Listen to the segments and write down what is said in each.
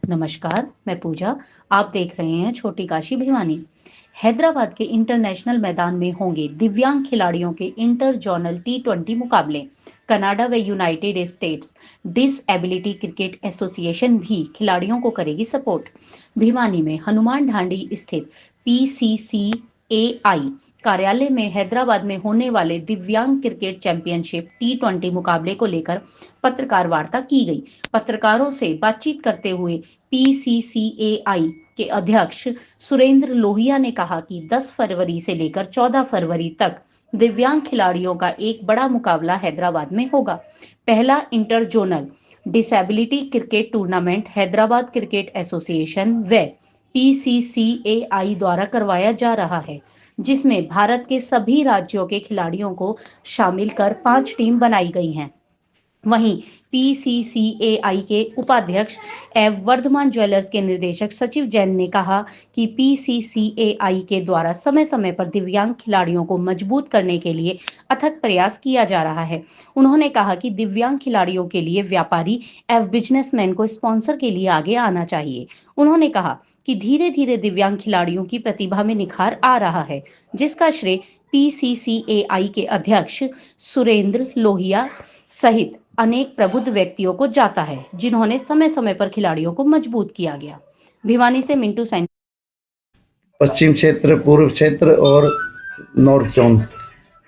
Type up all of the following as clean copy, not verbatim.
नमस्कार, मैं पूजा। आप देख रहे हैं छोटी काशी भिवानी। हैदराबाद के इंटरनेशनल मैदान में होंगे दिव्यांग खिलाड़ियों के इंटर जोनल T20 मुकाबले। कनाडा व United states disability cricket association भी खिलाड़ियों को करेगी सपोर्ट। भिवानी में हनुमान ढांडी स्थित PCCAI कार्यालय में हैदराबाद में होने वाले दिव्यांग क्रिकेट चैंपियनशिप T20 मुकाबले को लेकर पत्रकार वार्ता की गई। पत्रकारों से बातचीत करते हुए PCCAI के अध्यक्ष सुरेंद्र लोहिया ने कहा कि 10 फरवरी से लेकर 14 फरवरी तक दिव्यांग खिलाड़ियों का एक बड़ा मुकाबला हैदराबाद में होगा। पहला inter zonal disability cricket tournament Hyderabad cricket association व PCCAI द्वारा करवाया जा रहा है, जिसमें भारत के सभी राज्यों के खिलाड़ियों को शामिल कर 5 टीम बनाई गई हैं। वहीं PCCAI के उपाध्यक्ष एवं वर्धमान ज्वेलर्स के निर्देशक सचिव जैन ने कहा कि PCCAI के द्वारा समय समय पर दिव्यांग खिलाड़ियों को मजबूत करने के लिए अथक प्रयास किया जा रहा है। उन्होंने कहा कि दिव्यांग खिलाड़ियों के लिए व्यापारी एवं बिजनेसमैन को स्पॉन्सर के लिए आगे आना चाहिए। उन्होंने कहा कि धीरे धीरे दिव्यांग खिलाड़ियों की प्रतिभा में निखार आ रहा है, जिसका श्रेय PCCAI के अध्यक्ष सुरेंद्र लोहिया सहित अनेक प्रबुद्ध व्यक्तियों को जाता है, जिन्होंने समय समय पर खिलाड़ियों को मजबूत किया गया। भिवानी से मिंटू सैन। पश्चिम क्षेत्र, पूर्व क्षेत्र और नॉर्थ जोन,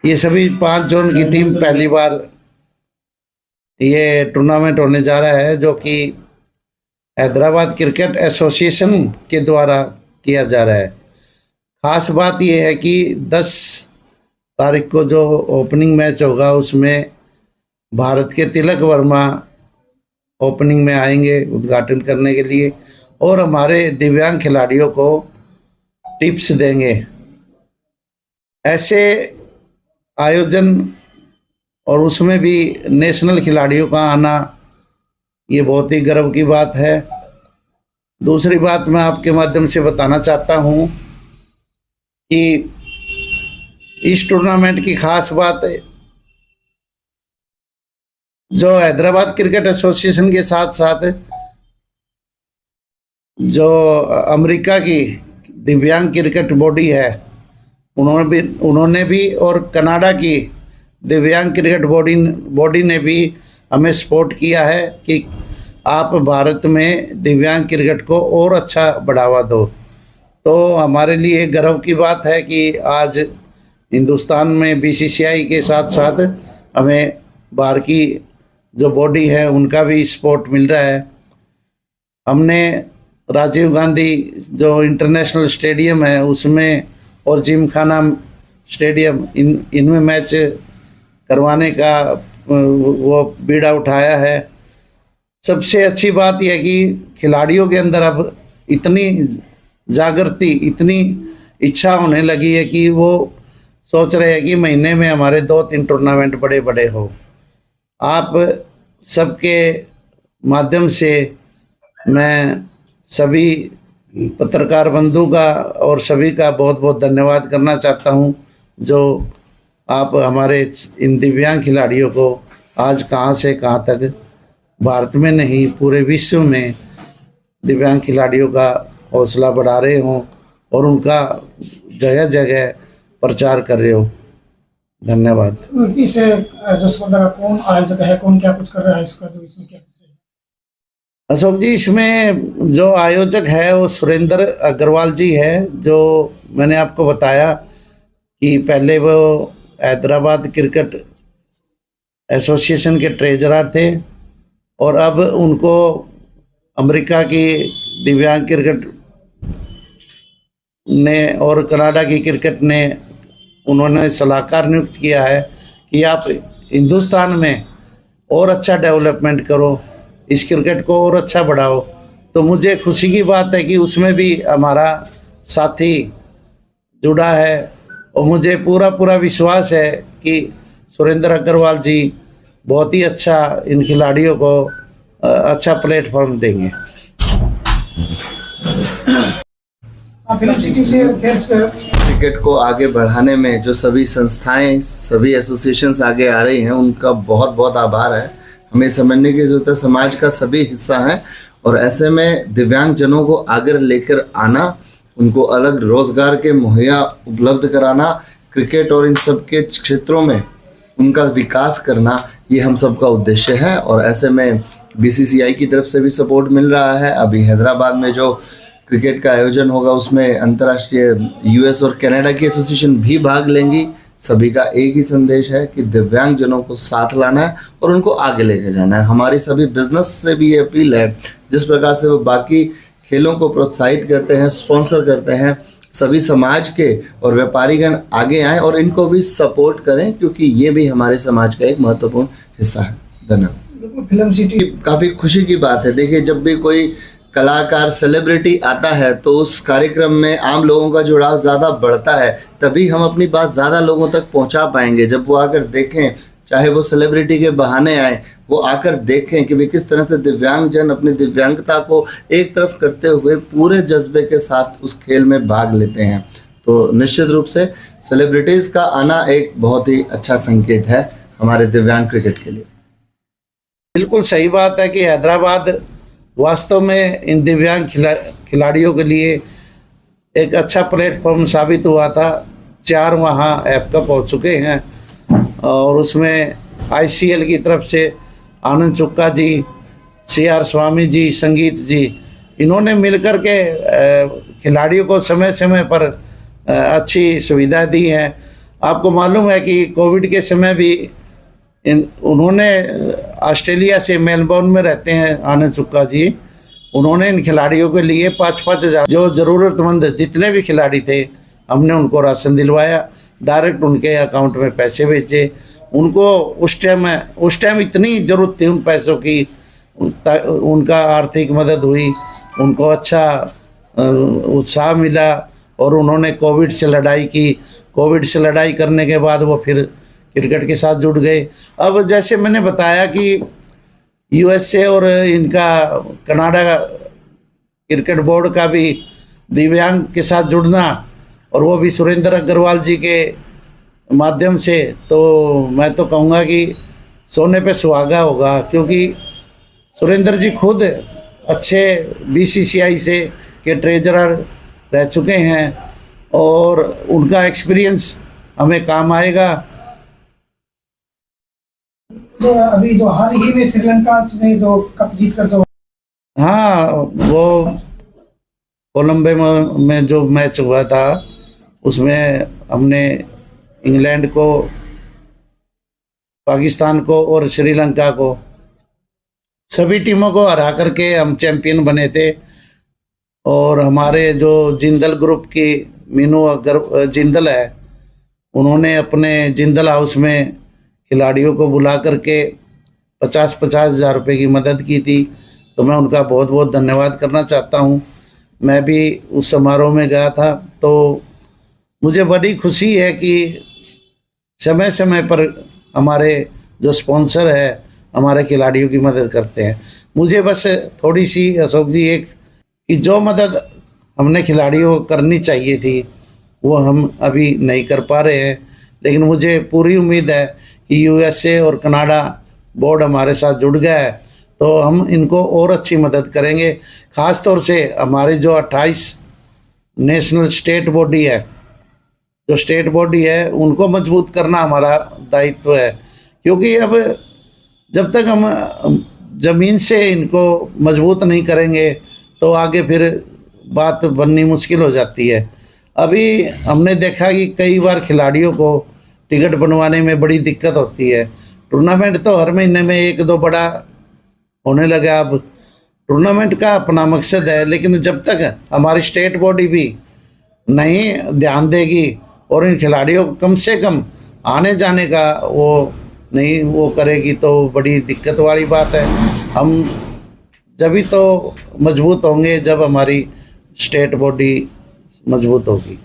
ये सभी 5 जोन की टीम पहली बार ये टूर्नामेंट होने जा रहा है, जो कि हैदराबाद क्रिकेट एसोसिएशन के द्वारा किया जा रहा है। खास बात यह है कि 10 तारीख को जो ओपनिंग मैच होगा उसमें भारत के तिलक वर्मा ओपनिंग में आएंगे उद्घाटन करने के लिए और हमारे दिव्यांग खिलाड़ियों को टिप्स देंगे। ऐसे आयोजन और उसमें भी नेशनल खिलाड़ियों का आना ये बहुत ही गर्व की बात है। दूसरी बात मैं आपके माध्यम से बताना चाहता हूँ कि इस टूर्नामेंट की खास बात जो हैदराबाद क्रिकेट एसोसिएशन के साथ साथ जो अमेरिका की दिव्यांग क्रिकेट बॉडी है उन्होंने भी और कनाडा की दिव्यांग क्रिकेट बॉडी ने भी हमें सपोर्ट किया है कि आप भारत में दिव्यांग क्रिकेट को और अच्छा बढ़ावा दो। तो हमारे लिए गर्व की बात है कि आज हिंदुस्तान में BCCI के साथ साथ हमें बाहर की जो बॉडी है उनका भी सपोर्ट मिल रहा है। हमने राजीव गांधी जो इंटरनेशनल स्टेडियम है उसमें और जिमखाना स्टेडियम इनमें मैच करवाने का वो बीड़ा उठाया है। सबसे अच्छी बात यह कि खिलाड़ियों के अंदर अब इतनी जागृति, इतनी इच्छा होने लगी है कि वो सोच रहे हैं कि महीने में हमारे 2-3 टूर्नामेंट बड़े बड़े हो। आप सबके माध्यम से मैं सभी पत्रकार बंधु का और सभी का बहुत बहुत धन्यवाद करना चाहता हूं, जो आप हमारे इन दिव्यांग खिलाड़ियों को आज कहां से कहां तक भारत में नहीं पूरे विश्व में दिव्यांग खिलाड़ियों का हौसला बढ़ा रहे हो और उनका जगह जगह प्रचार कर रहे हो। धन्यवाद। इस जो स्पर्धा कौन आयोजक है, कौन क्या कुछ कर रहा है इसका, तो इसमें क्या कुछ है? अशोक जी, इसमें जो आयोजक है वो सुरेंद्र अग्रवाल जी है, जो मैंने आपको बताया कि पहले वो हैदराबाद क्रिकेट एसोसिएशन के ट्रेजरर थे और अब उनको अमेरिका की दिव्यांग क्रिकेट ने और कनाडा की क्रिकेट ने उन्होंने सलाहकार नियुक्त किया है कि आप हिंदुस्तान में और अच्छा डेवलपमेंट करो, इस क्रिकेट को और अच्छा बढ़ाओ। तो मुझे खुशी की बात है कि उसमें भी हमारा साथी जुड़ा है और मुझे पूरा विश्वास है कि सुरेंद्र अग्रवाल जी बहुत ही अच्छा इन खिलाड़ियों को अच्छा प्लेटफॉर्म देंगे। क्रिकेट को आगे बढ़ाने में जो सभी संस्थाएं, सभी एसोसिएशंस आगे आ रही हैं, उनका बहुत बहुत आभार है। हमें समझने की जरूरत है, समाज का सभी हिस्सा हैं और ऐसे में दिव्यांगजनों को आगे लेकर आना, उनको अलग रोजगार के मुहैया उपलब्ध कराना, क्रिकेट और इन सब के क्षेत्रों में उनका विकास करना, ये हम सबका उद्देश्य है। और ऐसे में बीसीसीआई की तरफ से भी सपोर्ट मिल रहा है। अभी हैदराबाद में जो क्रिकेट का आयोजन होगा उसमें अंतर्राष्ट्रीय यूएस और कनाडा की एसोसिएशन भी भाग लेंगी। सभी का एक ही संदेश है कि दिव्यांगजनों को साथ लाना है और उनको आगे लेके जाना है। हमारी सभी बिजनेस से भी ये अपील है, जिस प्रकार से वो बाकी खेलों को प्रोत्साहित करते हैं, स्पॉन्सर करते हैं, सभी समाज के और व्यापारीगण आगे आएँ और इनको भी सपोर्ट करें, क्योंकि ये भी हमारे समाज का एक महत्वपूर्ण हिस्सा है। धन्यवाद। फिल्म सिटी काफ़ी खुशी की बात है। देखिए, जब भी कोई कलाकार सेलिब्रिटी आता है तो उस कार्यक्रम में आम लोगों का जुड़ाव ज़्यादा बढ़ता है, तभी हम अपनी बात ज़्यादा लोगों तक पहुंचा पाएंगे। जब वो आकर देखें, चाहे वो सेलिब्रिटी के बहाने आए, वो आकर देखें कि भाई किस तरह से दिव्यांगजन अपनी दिव्यांगता को एक तरफ करते हुए पूरे जज्बे के साथ उस खेल में भाग लेते हैं, तो निश्चित रूप से सेलिब्रिटीज़ का आना एक बहुत ही अच्छा संकेत है हमारे दिव्यांग क्रिकेट के लिए। बिल्कुल सही बात है कि हैदराबाद वास्तव में इन दिव्यांग खिलाड़ियों के लिए एक अच्छा प्लेटफॉर्म साबित हुआ था। 4 वहाँ ऐप कप हो चुके हैं और उसमें आईसीएल की तरफ से आनंद चुक्का जी, CR स्वामी जी, संगीत जी, इन्होंने मिलकर के खिलाड़ियों को समय समय पर अच्छी सुविधा दी है। आपको मालूम है कि कोविड के समय भी उन्होंने ऑस्ट्रेलिया से मेलबोर्न में रहते हैं आनंद चुक्का जी, उन्होंने इन खिलाड़ियों के लिए 5-5 हज़ार जो ज़रूरतमंद जितने भी खिलाड़ी थे हमने उनको राशन दिलवाया, डायरेक्ट उनके अकाउंट में पैसे भेजे। उनको उस टाइम इतनी ज़रूरत थी उन पैसों की, उनका आर्थिक मदद हुई, उनको अच्छा उत्साह मिला और उन्होंने कोविड से लड़ाई की। कोविड से लड़ाई करने के बाद वो फिर क्रिकेट के साथ जुड़ गए। अब जैसे मैंने बताया कि यूएसए और इनका कनाडा क्रिकेट बोर्ड का भी दिव्यांग के साथ जुड़ना, और वो भी सुरेंद्र अग्रवाल जी के माध्यम से, तो मैं तो कहूँगा कि सोने पे सुहागा होगा, क्योंकि सुरेंद्र जी खुद अच्छे बीसीसीआई से के ट्रेजरर रह चुके हैं और उनका एक्सपीरियंस हमें काम आएगा। तो अभी जो हाल ही में श्रीलंका में जो कप जीत कर दो, हाँ, वो कोलंबो में जो मैच हुआ था उसमें हमने इंग्लैंड को, पाकिस्तान को और श्रीलंका को, सभी टीमों को हरा करके हम चैंपियन बने थे। और हमारे जो जिंदल ग्रुप की मीनू जिंदल है, उन्होंने अपने जिंदल हाउस में खिलाड़ियों को बुला करके 50-50 हज़ार रुपये की मदद की थी, तो मैं उनका बहुत बहुत धन्यवाद करना चाहता हूं। मैं भी उस समारोह में गया था, तो मुझे बड़ी खुशी है कि समय समय पर हमारे जो स्पॉन्सर है हमारे खिलाड़ियों की मदद करते हैं। मुझे बस थोड़ी सी अशोक जी एक कि जो मदद हमने खिलाड़ियों को करनी चाहिए थी वो हम अभी नहीं कर पा रहे हैं, लेकिन मुझे पूरी उम्मीद है कि यूएसए और कनाडा बोर्ड हमारे साथ जुड़ गया है तो हम इनको और अच्छी मदद करेंगे। ख़ास तौर से हमारी जो 28 नेशनल स्टेट बॉडी है, जो स्टेट बॉडी है उनको मजबूत करना हमारा दायित्व है, क्योंकि अब जब तक हम ज़मीन से इनको मजबूत नहीं करेंगे तो आगे फिर बात बननी मुश्किल हो जाती है। अभी हमने देखा कि कई बार खिलाड़ियों को टिकट बनवाने में बड़ी दिक्कत होती है। टूर्नामेंट तो हर महीने में 1-2 बड़ा होने लगा। अब टूर्नामेंट का अपना मकसद है, लेकिन जब तक हमारी स्टेट बॉडी भी नहीं ध्यान देगी और इन खिलाड़ियों को कम से कम आने जाने का वो करेगी तो बड़ी दिक्कत वाली बात है। हम जभी तो मजबूत होंगे जब हमारी स्टेट बॉडी मजबूत होगी।